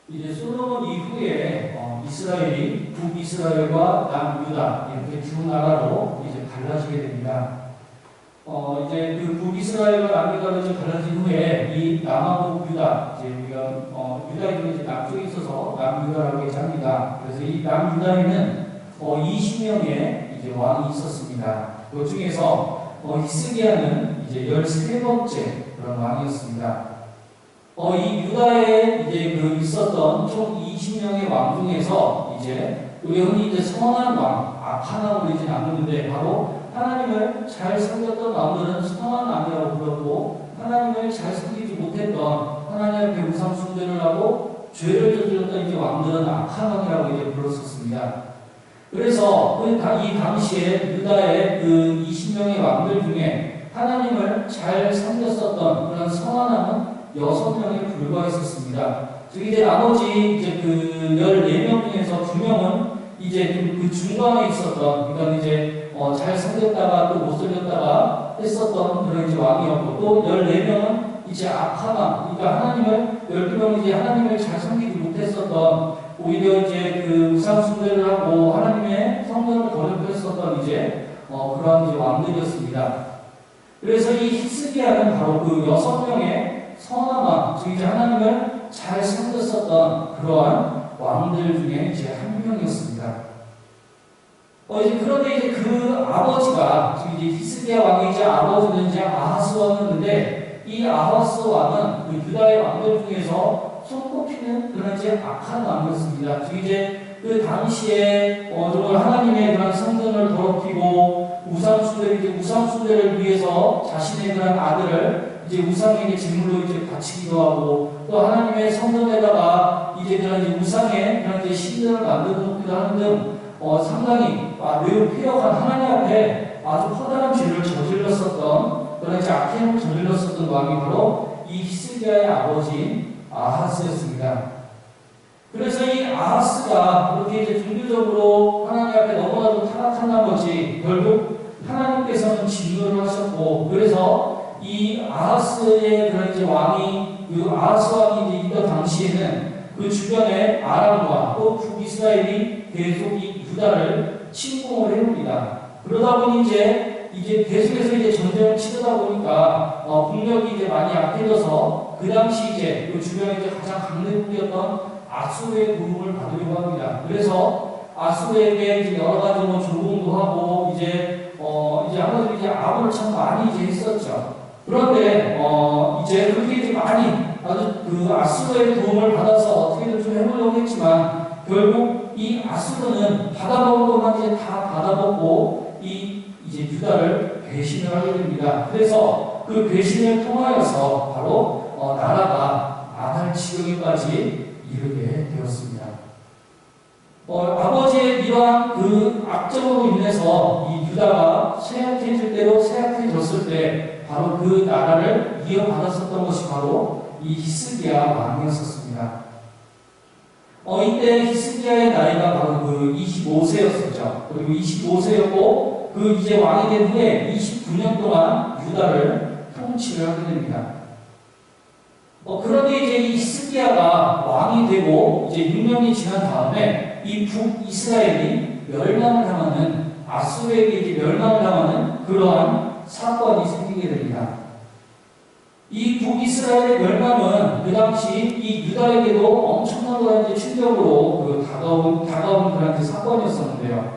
이제 솔로몬 이후에 이스라엘이 북이스라엘과 남유다 이렇게 두 나라로 이제 갈라지게 됩니다. 이제 그 북이스라엘과 남유다로 이제 갈라진 후에 이 남아북 유다, 이제 우리가 유다에도 이제 남쪽에 있어서 남유다라고 얘기합니다. 그래서 이 남유다에는 20명의 이제 왕이 있었습니다. 그 중에서 히스기야는 이제 13번째 그런 왕이었습니다. 이 유다에 이제 그 있었던 총 20명의 왕 중에서 이제 우리 흔히 이제 선한 왕, 악한 왕으로 이제 나누는데 바로 하나님을 잘 섬겼던 왕들은 선한 왕이라고 불렀고 하나님을 잘 섬기지 못했던 하나님 앞에 우상 숭배를 하고 죄를 저질렀던 이제 왕들은 악한 왕이라고 이제 불렀었습니다. 그래서 이 당시에 유다의 그 20명의 왕들 중에 하나님을 잘 섬겼었던 그런 선한 왕은 6명에 불과했었습니다. 즉 이제 나머지 이제 그 14명 중에서 2명은 이제 그 중간에 있었던, 그러니까 이제 잘 섬겼다가 또 못 섬겼다가 했었던 그런 이제 왕이었고, 또 14명은 이제 악한 왕, 그러니까 하나님을 12명은 이제 하나님을 잘 섬기지 못했었던, 오히려 이제 그 우상 숭배를 하고 하나님의 성전을 거역했었던 이제 그런 이제 왕들이었습니다. 그래서 이 히스기야는 바로 그 6명의 선한 왕, 즉 이제 하나님을 잘 섬겼었던 그러한 왕들 중에 이제 한 명이었습니다. 그런데 이제 그 아버지가, 즉 이제 히스기야 왕의 이제 아버지는 이제 아하스 왕이었는데, 이 아하스 왕은 그 유다의 왕들 중에서 손꼽히는 그런 이제 악한 왕이었습니다. 즉 이제 그 당시에 정말 하나님의 그런 성전을 더럽히고 우상 숭배를 위해서 자신의 그런 아들을 이제 우상에게 제물로 이제 바치기도 하고, 또 하나님의 성전에다가 이제 그런 이제 우상의 그런 이제 신전을 만들어 놓기도 하는 등 상당히 매우 폐역한 하나님 앞에 아주 커다란 죄를 저질렀었던 그런 이제 악행을 저질렀었던 왕이 바로 이 히스기야의 아버지 아하스였습니다. 그래서 이 아하스가 그렇게 이제 종교적으로 하나님 앞에 너무나도 타락한 나머지 결국 하나님께서는 진노를 하셨고, 그래서 이 아하스의 그런 이제 왕이, 그 아하스 왕이 이제 있던 당시에는 그 주변에 아람과 또 북이스라엘이 계속 이 유다를 침공을 해옵니다. 그러다 보니 이제 계속해서 이제 전쟁을 치르다 보니까 국력이 이제 많이 약해져서 그 당시 이제 그 주변에 이제 가장 강대국이었던 아수르의 도움을 받으려고 합니다. 그래서 아수르에게 이제 여러 가지 조공도 하고 이제 아무래도 이제 아부를 참 많이 이제 했었죠. 그런데 이제 그렇게 이제 많이 아주 그 아수르의 도움을 받아서 어떻게든 좀 해보려고 했지만 결국 이 아수르는 받아먹은 것만 이제 다 받아먹고 이제 유다를 배신을 하게 됩니다. 그래서 그 배신을 통하여서 바로 나라가 망할 지경에까지 이르게 되었습니다. 아버지의 이러한 그 악정으로 인해서 이 유다가 쇠약해질 대로 쇠약해졌을 때 바로 그 나라를 이어받았었던 것이 바로 이 히스기야 왕이었었습니다. 이때 히스기야의 나이가 바로 그 25세였었죠. 그리고 25세였고 그 이제 왕이 된 후에 29년 동안 유다를 통치를 하게 됩니다. 그런데 이제 이 히스기야가 왕이 되고 이제 6년이 지난 다음에 이 북이스라엘이 멸망을 당하는, 아수르에게 이제 멸망을 당하는 그러한 사건이 생기게 됩니다. 이 북이스라엘의 멸망은 그 당시 이 유다에게도 엄청난 그런 충격으로 그 다가온 그런 사건이었었는데요.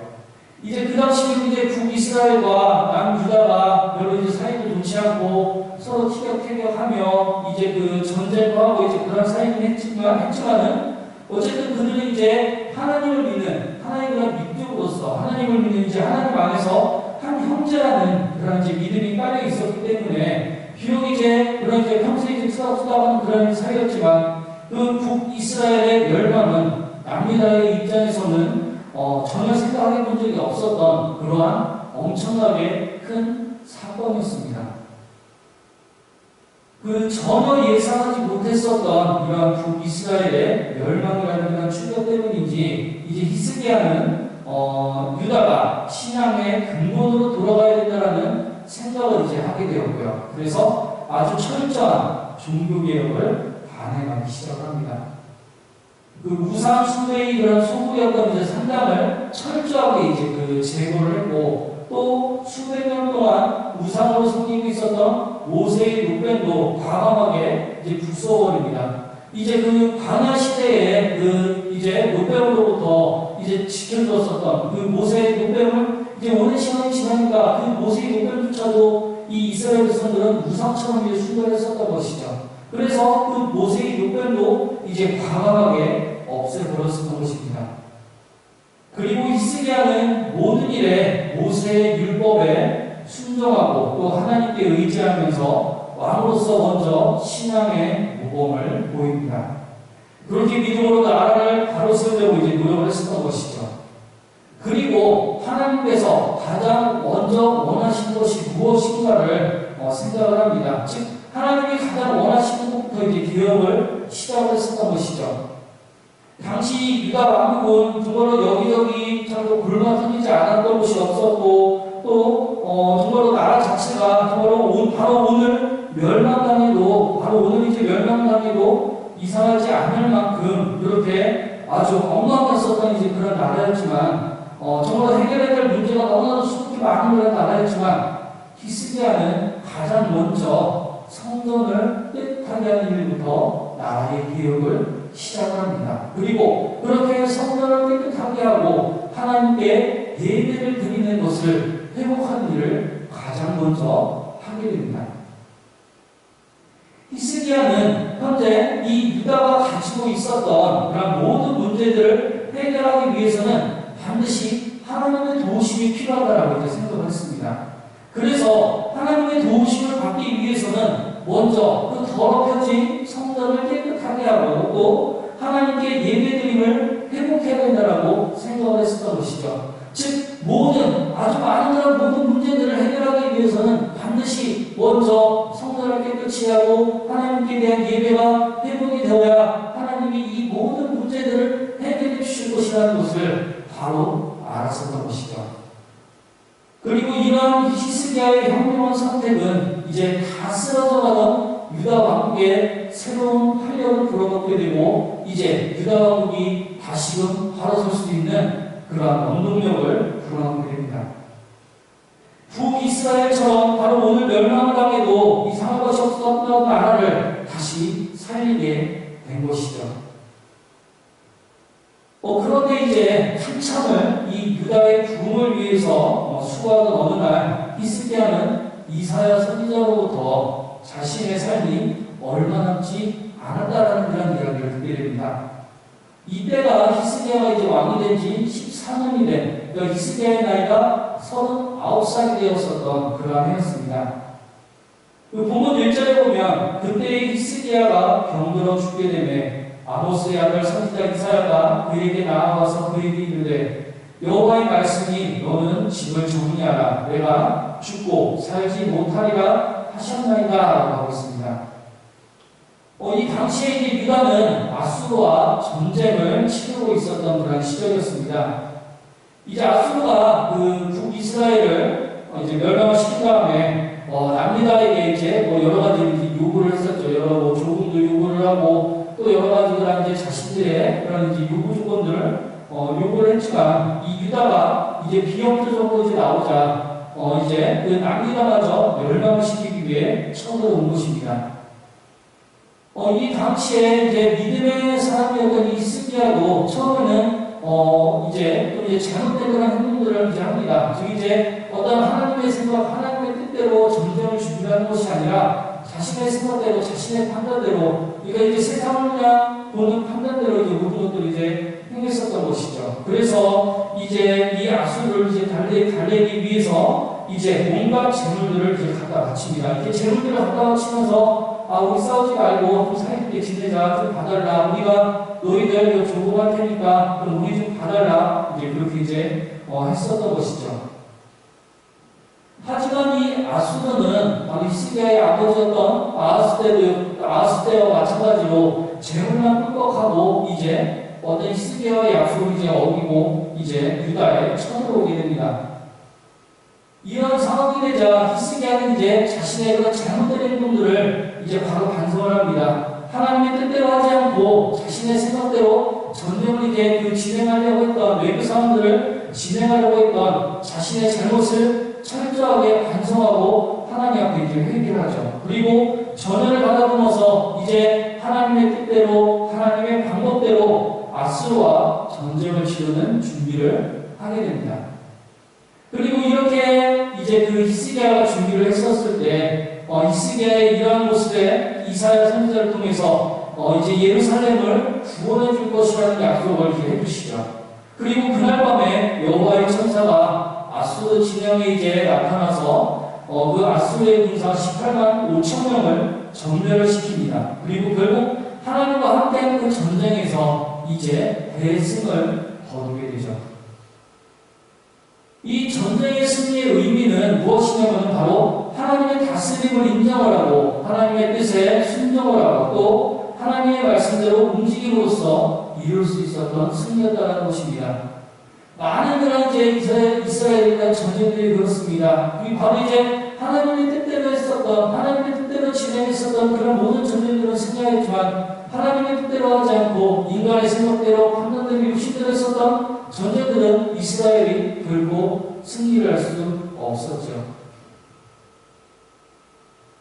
이제 그 당시에 이제 북이스라엘과 남유다가 별로 이제 사이도 좋지 않고 서로 티격태격하며 이제 그 전쟁도 하고 이제 그런 사이긴 했지만은 어쨌든 그들은 이제 하나님을 믿는, 하나님을 믿음으로써 하나님을 믿는 이제 하나님 안에서 한 형제라는 그런 이제 믿음이 깔려 있었기 때문에 비록 이제 그런 이제 평소에 이제 쓰다하는 그런 사이였지만 그 북이스라엘의 멸망은 남유다의 입장에서는 전혀 생각해 본 적이 없었던 그러한 엄청나게 큰 사건이었습니다. 그 전혀 예상하지 못했었던 이러한 북이스라엘의 멸망이라는 그런 충격 때문인지 이제 히스기야는 유다가 신앙의 근본으로 돌아가야 된다는 생각을 이제 하게 되었고요. 그래서 아주 철저한 종교개혁을 단행하기 시작합니다. 그 우상 숭배의 그런 소굴이었던 이제 산당을 철저하게 이제 그 제거를 했고, 또 수백 년 동안 우상으로 섬기고 있었던 모세의 룩뱀도 과감하게 이제 부숴버립니다. 이제 그 광야 시대에 그 이제 룩뱀으로부터 이제 지켜줬었던 그 모세의 룩뱀을 이제 오랜 시간이 지나니까 그 모세의 룩뱀조차도 이 이스라엘 백성들은 우상처럼 이제 숭배했었던 것이죠. 그래서 그 모세의 룩뱀도 이제 과감하게 없애버렸었던 것입니다. 그리고 히스기야는 모든 일에 모세의 율법에 순종하고 또 하나님께 의지하면서 왕으로서 먼저 신앙의 모범을 보입니다. 그렇게 믿음으로 나라를 바로 세우려고 이제 노력을 했었던 것이죠. 그리고 하나님께서 가장 먼저 원하신 것이 무엇인가를 생각을 합니다. 즉 하나님이 가장 원하시는 것부터 이제 개혁을 시작을 했었던 것이죠. 당시 유다 왕국은 정말로 여기저기 참으로 굶어 터지지 않았던 곳이 없었고, 또 정말로 나라 자체가 정말로 바로 오늘 멸망당해도, 바로 오늘 이제 멸망당해도 이상하지 않을 만큼 이렇게 아주 엉망했었던 이제 그런 나라였지만, 정말로 해결해야 될 문제가 너무나도 수없이 많은 그런 나라였지만, 히스기야는 가장 먼저 성전을 깨끗하게 하는 일부터 나라의 개혁을 시작을 합니다. 그리고 그렇게 성전을 깨끗하게 하고 하나님께 예배를 드리는 것을 회복하는 일을 가장 먼저 하게 됩니다. 히스기야는 현재 이 유다가 가지고 있었던 그런 모든 문제들을 해결하기 위해서는 반드시 하나님의 도우심이 필요하다라고 이제 생각을 했습니다. 그래서 하나님의 도우심을 받기 위해서는 먼저 그 더럽혀진 성전을 깨끗하게 하고 또 하나님께 예배드림을 회복해야 된다라고 생각을 했었던 것이죠. 즉 아주 많은 그런 모든 문제들을 해결하기 위해서는 반드시 먼저 성전을 깨끗이 하고 하나님께 대한 예배가 회복이 되어야 하나님이 이 모든 문제들을 해결해 주실 것이라는 것을 바로 알았었던 것이죠. 그리고 이러한 히스기야의 현명한 선택은 이제 다 쓰러져가던 유다 왕국의 새로운 활력을 불어넣게 되고 이제 유다 왕국이 다시금 바로 설 수 있는 그러한 원동력을 불어넣게 됩니다. 북이스라엘처럼 바로 오늘 멸망을 당해도 이상한 것이 없었던 나라를 다시 살리게 된 것이죠. 그런데 이제 한참을 이 유다의 부흥을 위해서 수고하던 어느 날 히스기야는 이사야 선지자로부터 자신의 삶이 얼마 남지 않았다라는 그런 이야기를 듣게 됩니다. 이때가 히스기야가 이제 왕이 된 지 14년이 된, 그러니까 히스기야의 나이가 39살이 되었었던 그러한 해였습니다. 본문 1절에 보면 그때의 히스기야가 병들어 죽게 되매 아모스의 아들 선지자 이사야가 그에게 나아와서 그에게 이르되 여호와의 말씀이 너는 집을 정리하라 내가 죽고 살지 못하리라 하셨나이다 라고 하고 있습니다. 이 당시에 이제 유다는 아수르와 전쟁을 치르고 있었던 그런 시절이었습니다. 이제 아수르가 그 북이스라엘을 이제 멸망을 시킨 다음에 남유다에게 이제 여러 가지 요구를 했었죠. 여러 조금도 요구를 하고 또 여러 가지 그런 이제 자신들의 그런 이제 요구 조건들을 요구를 했지만 이 유다가 이제 비협조적으로 이제 나오자 이제 그 남유다마저 멸망을 시키기 위해 처음으로 온 것입니다. 이 당시에 이제 믿음의 사람이었던 이 히스기야도 처음에는 이제 잘못된 그런 행동들을 이제 합니다. 즉 이제 어떤 하나님의 생각, 하나님의 뜻대로 전쟁을 준비하는 것이 아니라 자신의 생각대로, 자신의 판단대로, 그러니까 이제 세상을 그냥 보는 판단대로 이제 모든 것들을 이제 행했었던 것이죠. 그래서 이제 이 아수르를 이제 달래기 위해서 이제 온갖 재물들을 이제 갖다 바칩니다. 이렇게 재물들을 갖다 바치면서 우리 싸우지 말고 좀 사이좋게 지내자, 좀 봐달라. 우리가 너희들 조공할 테니까 그럼 우리 좀 봐달라. 이제 그렇게 이제 했었던 것이죠. 하지만 이 아수르는 바로 히스기야의 아버지였던 아하스 때와 마찬가지로 재물만 꿀꺽하고 이제 어떤 히스기야의 약속을 이제 어기고 이제 유다에 쳐들어오게 됩니다. 이런 상황이 되자 히스기야는 이제 자신의 그런 잘못된 행동들을 이제 바로 반성을 합니다. 하나님의 뜻대로 하지 않고 자신의 자신의 생각대로 전쟁을 이제 진행하려고 했던 외교 사람들을 진행하려고 했던 자신의 잘못을 철저하게 반성하고 하나님 앞에 이제 회개를 하죠. 그리고 전열을 받아보면서 이제 하나님의 뜻대로 하나님의 방법대로 아수르와 전쟁을 치르는 준비를 하게 됩니다. 그리고 이렇게 이제 그 히스기야가 준비를 했었을 때 히스기야의 이러한 모습에 이사야 선지자를 통해서 이제 예루살렘을 구원해 줄 것이라는 약속을 해주시죠. 그리고 그날 밤에 여호와의 천사가 아수르 진영에 이제 나타나서 그 아수르의 군사 18만 5천 명을 전멸을 시킵니다. 그리고 결국 하나님과 함께한 그 전쟁에서 이제 대승을 거두게 되죠. 이 전쟁의 승리의 의미는 무엇이냐면 바로 하나님의 다스림을 인정을 하고 하나님의 뜻에 순종을 하고 또 하나님의 말씀대로 움직임으로써 이룰 수 있었던 승리였다는 것입니다. 많은 그런 이제 이스라엘에 대한 전쟁들이 그렇습니다. 바로 이제 하나님의 뜻대로 했었던 하나님의 뜻대로 진행했었던 그런 모든 전쟁들은 승리하였지만 하나님의 뜻대로 하지 않고 인간의 생각대로 판단대로 육신대로 했었던 전쟁들은 이스라엘이 결국 승리를 할 수 없었죠.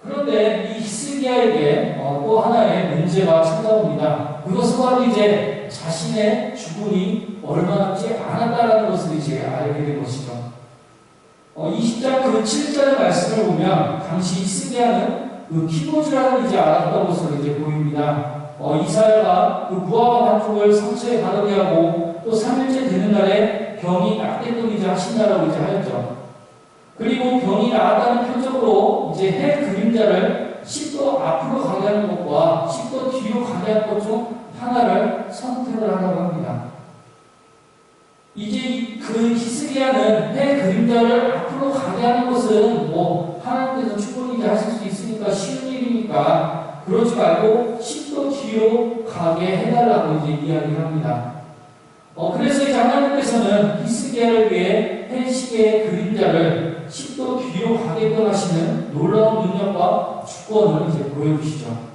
그런데 이 히스기야에게 또 하나의 문제가 찾아옵니다. 그것은 바로 이제 자신의 죽음이 얼마 남지 않았다라는 것을 이제 알게 된 것이죠. 20장 그 7절의 말씀을 보면 당시 히스기야는 그 키보즈라는 이제 알았던 것으로 이제 보입니다. 이사야가 그 무화과 밭쪽을 상처에 가득히 하고 또 3일째 되는 날에 병이 낫게끔 이제 하신다라고 이제 하였죠. 그리고 병이 나았다는 표적으로 이제 해 그림자를 10도 앞으로 가게 하는 것과 10도 뒤로 가게 하는 것 중 하나를 선택을 하라고 합니다. 이제 그 히스기야는 해 그림자를 앞으로 가게 하는 것은 하나님께서 충분히 하실 수 있으니까 쉬운 일이니까 그러지 말고 10도 뒤로 가게 해달라고 이제 이야기를 합니다. 그래서 이제 하나님께서는 히스기야를 위해 해 시계의 그림자를 10도 뒤로 가게끔 하시는 놀라운 능력과 주권을 이제 보여주시죠.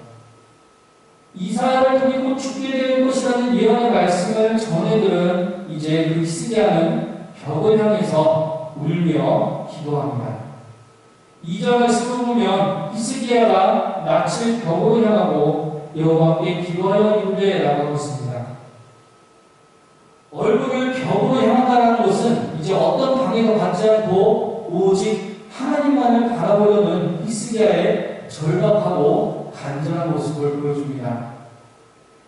이사야를 통해 곧 죽게 될 것이라는 예언의 말씀을 전해들은 이제 그 히스기야는 벽을 향해서 울며 기도합니다. 2절 말씀을 보면 히스기야가 낯을 벽으로 향하고 여호와께 기도하여 이르되 라고 했습니다. 얼굴을 벽으로 향한다는 것은 이제 어떤 방해도 받지 않고 오직 하나님만을 바라보려는 히스기야의 절박하고 간절한 모습을 보여줍니다.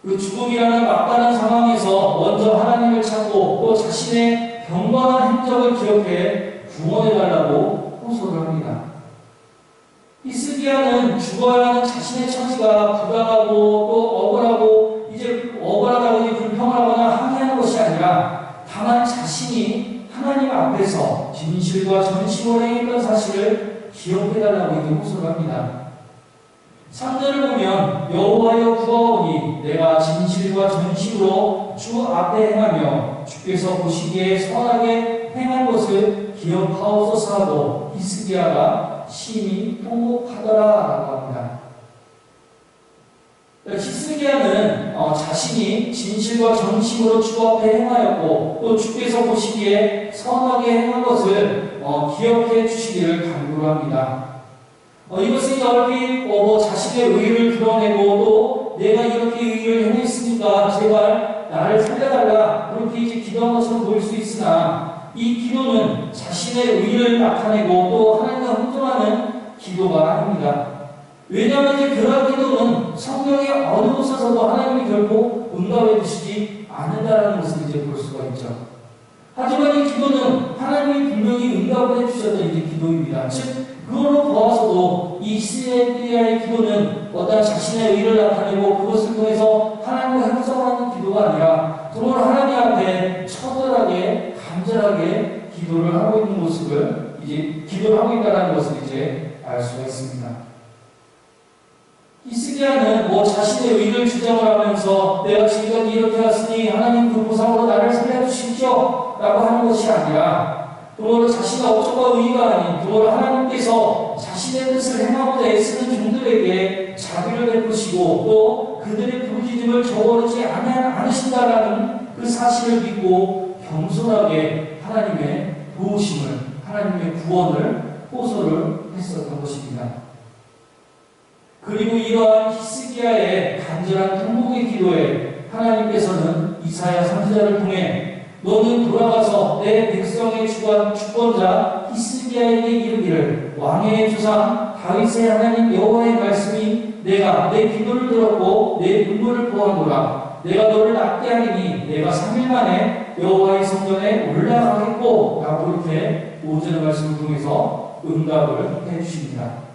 그 죽음이라는 막다른 상황에서 먼저 하나님을 찾고 또 자신의 경건한 행적을 기억해 구원해달라고 호소를 합니다. 히스기야는 죽어야 하는 자신의 처지가 부당하고 또 억울하고 이제 억울하다고 불평하거나 항의하는 것이 아니라 다만 자신이 하나님 앞에서 진실과 전심으로 행했던 사실을 기억해달라고 이렇게 호소를 합니다. 3절을 보면 여호와여 구하오니 내가 진실과 전심으로 주 앞에 행하며 주께서 보시기에 선하게 행한 것을 기억하옵소서 하고 히스기야가 심히 통곡하더라 라고 합니다. 히스기야는 자신이 진실과 전심으로 주 앞에 행하였고 또 주께서 보시기에 선하게 행한 것을 기억해 주시기를 간구를 합니다. 이것은 얼핏 자신의 의의를 드러내고 또 내가 이렇게 의의를 행했으니까 제발 나를 살려달라 그렇게 이제 기도한 것처럼 보일 수 있으나 이 기도는 자신의 의의를 나타내고 또 하나님과 흥정하는 기도가 아닙니다. 왜냐하면 이제 그러한 기도는 성경의 어느 곳에서도 하나님이 결코 응답해 주시지 않는다라는 것을 이제 볼 수가 있죠. 하지만 이 기도는 하나님이 분명히 응답을 해주셨던 이제 기도입니다. 즉 그걸로 보아서도 이 히스기야의 기도는 어떤 자신의 의를 나타내고 그것을 통해서 하나님과 형성하는 기도가 아니라 정말 하나님 앞에 처절하게 간절하게 기도를 하고 있는 모습을 이제 기도를 하고 있다는 것을 이제 알 수가 있습니다. 히스기야는 자신의 의를 주장을 하면서 내가 지금까지 이렇게 왔으니 하나님 그 보상으로 나를 살려주십시오 라고 하는 것이 아니라 또 자신의 업적과 의의가 아닌 또 하나님께서 자신의 뜻을 행하고자 애쓰는 종들에게 자비를 베푸시고 또 그들의 부르짖음을 저버리지 않으신다라는 그 사실을 믿고 겸손하게 하나님의 도우심을, 하나님의 구원을 호소를 했었던 것입니다. 그리고 이러한 히스기야의 간절한 통곡의 기도에 하나님께서는 이사야 선지자를 통해 너는 돌아가서 내 백성의 주권자 히스기야에게 이르기를 왕의 조상 다윗의 하나님 여호와의 말씀이 내가 내 기도를 들었고 내 눈물을 보았노라. 내가 너를 낫게 하리니 내가 3일 만에 여호와의 성전에 올라가겠고 라고 이렇게 5절의 말씀을 통해서 응답을 해주십니다.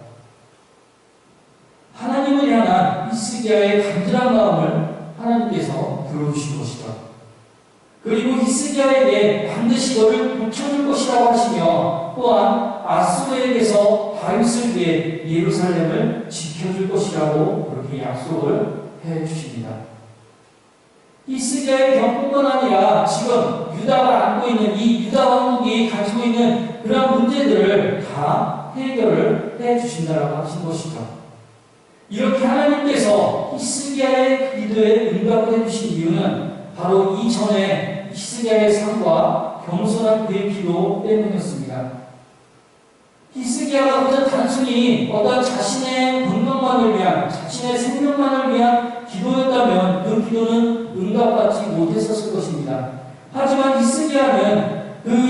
하나님을 향한 히스기야의 간절한 마음을 하나님께서 들어주신 것이죠. 그리고 히스기야에게 반드시 너를 고쳐줄 것이라고 하시며 또한 아수르에게서 다윗을 위해 예루살렘을 지켜줄 것이라고 그렇게 약속을 해주십니다. 히스기야의 경뿐만 아니라 지금 유다가 안고 있는 이 유다 왕국이 가지고 있는 그런 문제들을 다 해결을 해주신다라고 하신 것이죠. 이렇게 하나님께서 히스기야의 기도에 응답을 해주신 이유는 바로 이전에 히스기야의 삶과 겸손한 그의 기도 때문이었습니다. 히스기야가 그저 단순히 어떤 자신의 건강만을 위한, 자신의 생명만을 위한 기도였다면 그 기도는 응답받지 못했었을 것입니다. 하지만 히스기야는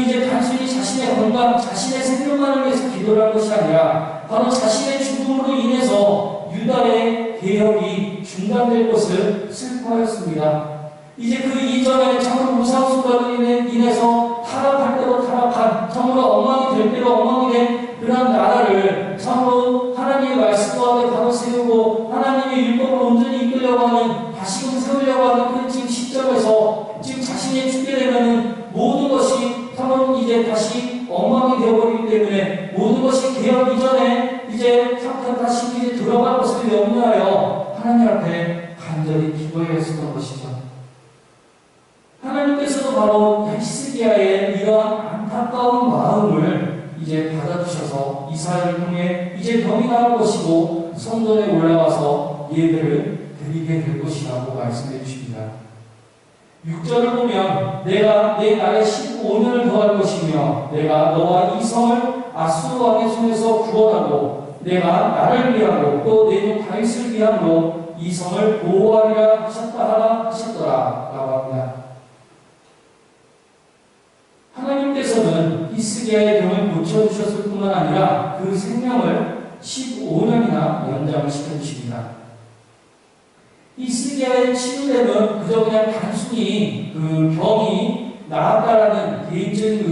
이제 단순히 자신의 건강, 자신의 생명만을 위해서 기도를 한 것이 아니라 바로 자신의 죽음으로 인해서 유다의 개혁이 중단될 것을 슬퍼하였습니다. 이제 그 이전에 참으로 무서운 순간으로 인해서 타락할 대로 타락한, 참으로 엉망이 될 대로 엉망이 된 그런 나라를 참으로 하나님의 말씀 가운데 바로 세우고 하나님의 율법을 온전히 이끌려고 하는, 다시금 세우려고 하는 그 지금 시점에서 지금 자신이 죽게 되면 모든 것이 참으로 이제 다시 엉망이 되어버리기 때문에 모든 것이 개혁 이전에 이제 다시 이제 들어갈 것을 염려하여 하나님 앞에 간절히 기도해야 했었던 것이죠. 하나님께서도 바로 히스기야의 이러한 안타까운 마음을 이제 받아주셔서 이사야를 통해 이제 병이 나을 것이고 성전에 올라가서 예배를 드리게 될 것이라고 말씀해 주십니다. 6절을 보면 내가 내 나라에 15년을 더할 것이며 내가 너와 이 성을 아수르 왕의 손에서 구원하고 내가 나를 위하고 또 내 종 다윗을 위함으로 이 성을 보호하리라 하셨더라 라고 합니다. 하나님께서는 히스기야의 병을 고쳐주셨을 뿐만 아니라 그 생명을 15년이나 연장을 시켜주십니다. 히스기야의 치유됨은 그저 그냥 단순히 그 병이 나았다라는 개인적인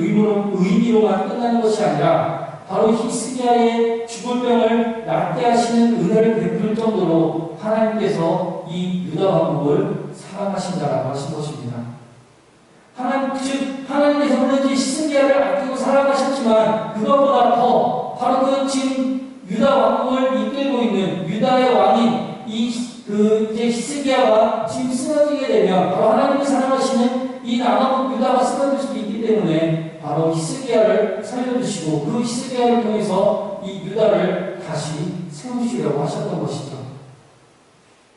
의미로만 끝나는 것이 아니라 바로 히스기야의 죽을 병을 낫게 하시는 은혜를 베풀 정도로 하나님께서 이 유다 왕국을 사랑하신다라고 하신 것입니다. 하나님께서 물론 히스기야를 아끼고 사랑하셨지만 그것보다 더 바로 그 지금 유다 왕국을 이끌고 있는 유다의 왕인 이제 히스기야가 지금 쓰러지게 되면 바로 하나님이 사랑하시는 이 남아국 유다가 쓰러질 수도 있기 때문에 바로 히스기야를 살려주시고 그 히스기야를 통해서 이 유다를 다시 세우시려고 하셨던 것이죠.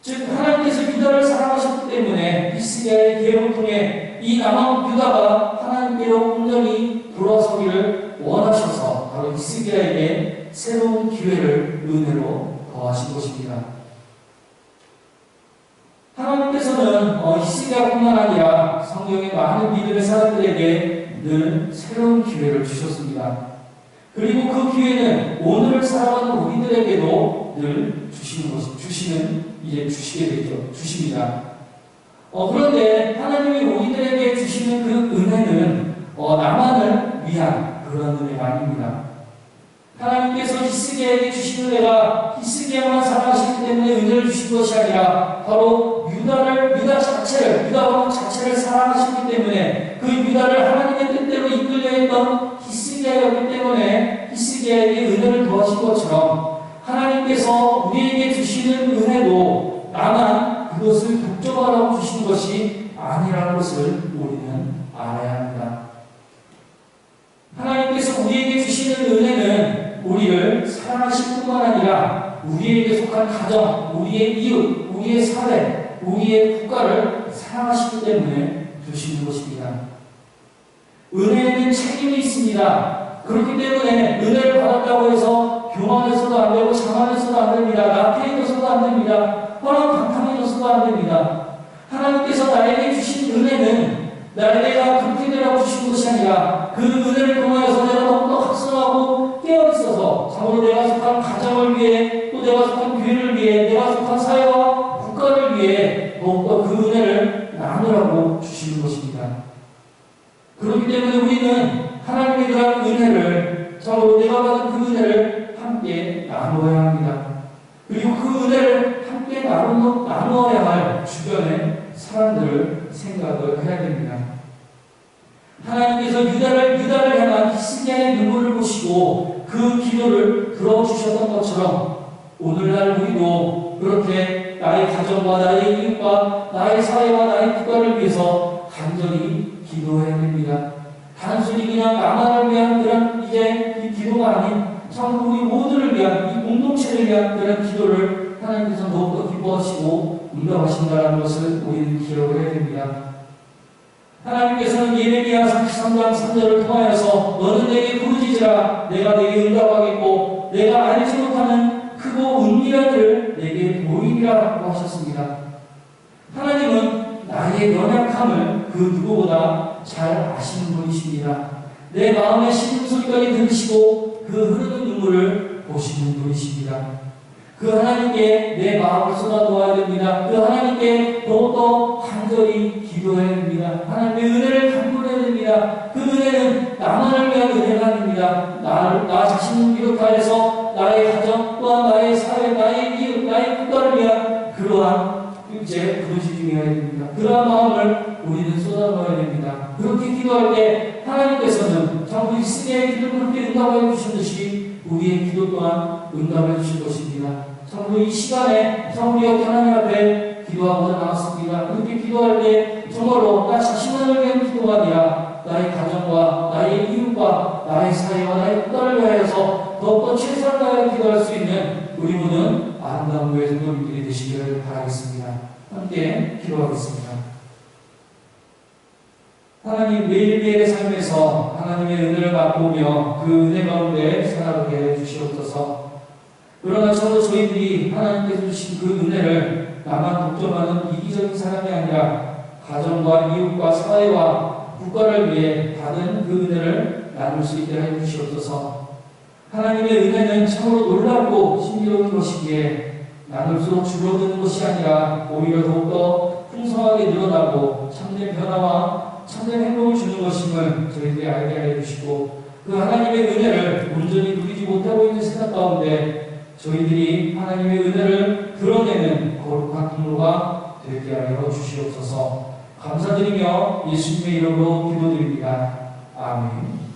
즉 하나님께서 유다를 사랑하셨기 때문에 히스기야의 계획을 통해 이 남아국 유다가 하나님께로 온전히 돌아서기를 원하셔서 바로 히스기야에게 새로운 기회를 은혜로 더하신 것입니다. 하나님께서는 히스기야뿐만 아니라 성경의 많은 믿음의 사람들에게 늘 새로운 기회를 주셨습니다. 그리고 그 기회는 오늘을 살아가는 우리들에게도 늘 주십니다. 그런데 하나님이 우리들에게 주시는 그 은혜는 나만을 위한 그런 은혜가 아닙니다. 하나님께서 히스기야에게 주신 은혜가 히스기야만 사랑하시기 때문에 은혜를 주신 것이 아니라 바로 유다 왕국 자체를 사랑하시기 때문에 그 유다를 하나님의 뜻대로 이끌려 했던 히스기야였기 때문에 히스기야에게 은혜를 더하신 것처럼 하나님께서 우리에게 주시는 은혜도 나만 그것을 독점하라고 주신 것이 아니라는 것을 우리는 알아야 합니다. 하나님께서 우리에게 주시는 은혜는 우리를 사랑하실 뿐만 아니라 우리에게 속한 가정, 우리의 이웃, 우리의 사회, 우리의 국가를 사랑하시기 때문에 주시는 것입니다. 은혜에는 책임이 있습니다. 그렇기 때문에 은혜를 받았다고 해서 교만해서도 안 되고 장난해서도 안 됩니다. 나태해져서도 안 됩니다. 허랑방탕해져서도 안 됩니다. 하나님께서 나에게 주신 은혜는 내가 그렇게 되라고 주신 것이 아니라 그 은혜를 통하여서 내가 너무더 각성하고 깨어있어서 참으로 내가 속한 가정을 위해 또 내가 속한 교회를 위해 내가 속한 사회와 국가를 위해 더욱더 그 은혜를 나누라고 주시는 것입니다. 그렇기 때문에 우리는 하나님의 그런 은혜를 참으로 내가 받은 그 은혜를 함께 나누어야 합니다. 그리고 그 은혜를 함께 나누어야 할 주변의 사람들을 생각을 해야 됩니다. 하나님께서 유다를 향한 히스기야의 눈물을 보시고 그 기도를 들어주셨던 것처럼 오늘날 우리도 그렇게 나의 가정과 나의 이웃과 나의 사회와 나의 국가를 위해서 간절히 기도해야 됩니다. 단순히 그냥 나만을 위한 그런 이제 이 기도가 아닌 참 우리 모두를 위한 이 공동체를 위한 그런 기도를 하나님께서 더욱더 기뻐하시고 응답하신다는 것을 우리는 기억을 해야 됩니다. 하나님께서는 예레미야 33장 3절을 통하여서 너는 내게 부르짖으라 내가 내게 응답하겠고 내가 알지 못하는 크고 은밀한 일을 내게 보이리라고 하셨습니다. 하나님은 나의 연약함을 그 누구보다 잘 아시는 분이십니다. 내 마음의 신음소리까지 들으시고 그 흐르는 눈물을 보시는 분이십니다. 그 하나님께 내 마음을 쏟아놓아야 됩니다. 그 하나님께 더욱더 간절히 기도해야 됩니다. 하나님의 은혜를 간구해야 됩니다. 그 은혜는 나만을 위한 은혜가 아닙니다. 나 자신을 비롯하여서 나의 가정 또한 나의 사회, 나의 이웃, 나의 국가를 위한 그러한 이제 부르짖음이어야 됩니다. 그러한 마음을 우리는 쏟아놓아야 됩니다. 그렇게 기도할 때 하나님께서는 참 히스기야의 기도를 그렇게 응답해 주신 듯이 우리의 기도 또한 응답해 주실 것입니다. 참으로 이 시간에 참으로 이렇게 하나님 앞에 기도하고자 나왔습니다. 그렇게 기도할 때 정말로 나 자신만을 위한 기도가 아니라 나의 가정과 나의 이웃과 나의 사회와 나의 국가를 위하여서 더욱더 최선을 다해 기도할 수 있는 우리 모든 아름다운 교회 성도님들이 되시기를 바라겠습니다. 함께 기도하겠습니다. 하나님 매일매일의 삶에서 하나님의 은혜를 맛보며 그 은혜 가운데 살아가게 해주시옵소서. 그러나 저희들이 하나님께서 주신 그 은혜를 나만 독점하는 이기적인 사람이 아니라 가정과 이웃과 사회와 국가를 위해 받은 그 은혜를 나눌 수 있게 해주시옵소서. 하나님의 은혜는 참으로 놀랍고 신비로운 것이기에 나눌수록 줄어드는 것이 아니라 오히려 더욱더 풍성하게 늘어나고 참된 변화와 참된 행복을 주는 것임을 저희들이 알게 해주시고 그 하나님의 은혜를 온전히 누리지 못하고 있는 세상 가운데 저희들이 하나님의 은혜를 드러내는 거룩한 통로가 되게 하여 주시옵소서. 감사드리며 예수님의 이름으로 기도드립니다. 아멘.